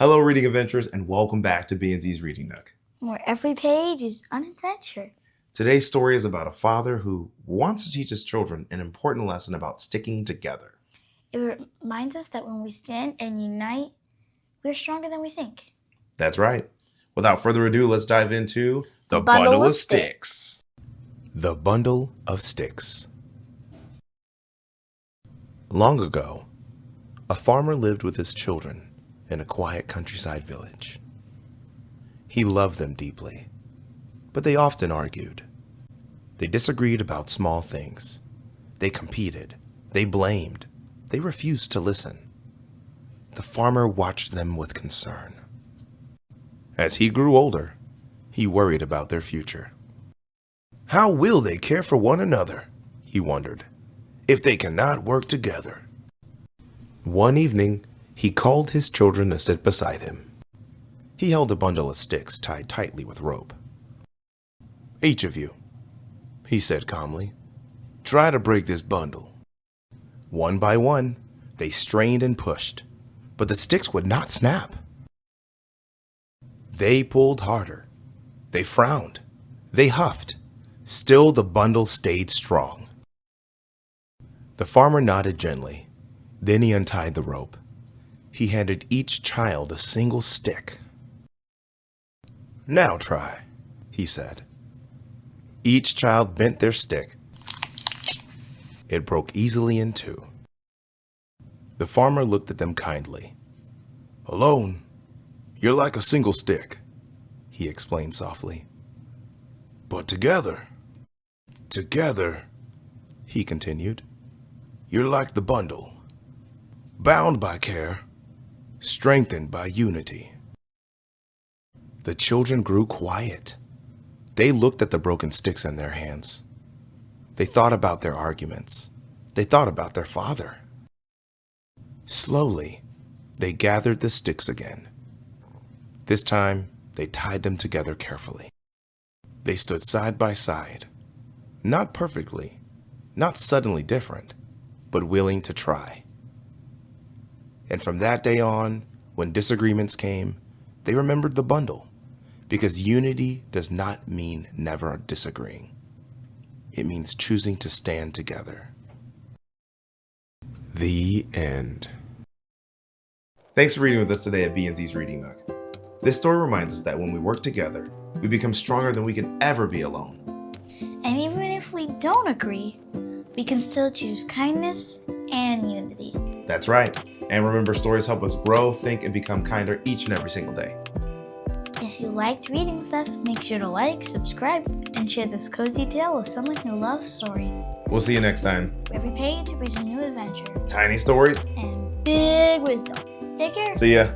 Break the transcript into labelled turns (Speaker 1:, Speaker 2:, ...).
Speaker 1: Hello, reading adventurers, and welcome back to B&Z's Reading Nook.
Speaker 2: Where every page is an adventure.
Speaker 1: Today's story is about a father who wants to teach his children an important lesson about sticking together.
Speaker 2: It reminds us that when we stand and unite, we're stronger than we think.
Speaker 1: That's right. Without further ado, let's dive into
Speaker 2: The Bundle of
Speaker 1: Sticks. The Bundle of Sticks. Long ago, a farmer lived with his children in a quiet countryside village. He loved them deeply, but they often argued. They disagreed about small things. They competed. They blamed. They refused to listen. The farmer watched them with concern. As he grew older, he worried about their future. How will they care for one another, he wondered, if they cannot work together? One evening, he called his children to sit beside him. He held a bundle of sticks tied tightly with rope. Each of you, he said calmly, try to break this bundle. One by one, they strained and pushed, but the sticks would not snap. They pulled harder. They frowned. They huffed. Still, the bundle stayed strong. The farmer nodded gently. Then he untied the rope. He handed each child a single stick. Now try, he said. Each child bent their stick. It broke easily in two. The farmer looked at them kindly. Alone, you're like a single stick, he explained softly. But together, he continued, you're like the bundle, bound by care, strengthened by unity. The children grew quiet. They looked at the broken sticks in their hands. They thought about their arguments. They thought about their father. Slowly, they gathered the sticks again. This time, they tied them together carefully. They stood side by side, not perfectly, not suddenly different, but willing to try. And from that day on, when disagreements came, they remembered the bundle, because unity does not mean never disagreeing. It means choosing to stand together. The end. Thanks for reading with us today at B&Z's Reading Nook. This story reminds us that when we work together, we become stronger than we can ever be alone.
Speaker 2: And even if we don't agree, we can still choose kindness and unity.
Speaker 1: That's right. And remember, stories help us grow, think, and become kinder each and every single day.
Speaker 2: If you liked reading with us, make sure to like, subscribe, and share this cozy tale with someone who loves stories.
Speaker 1: We'll see you next time.
Speaker 2: Every page is a new adventure.
Speaker 1: Tiny stories
Speaker 2: And big wisdom. Take care.
Speaker 1: See ya.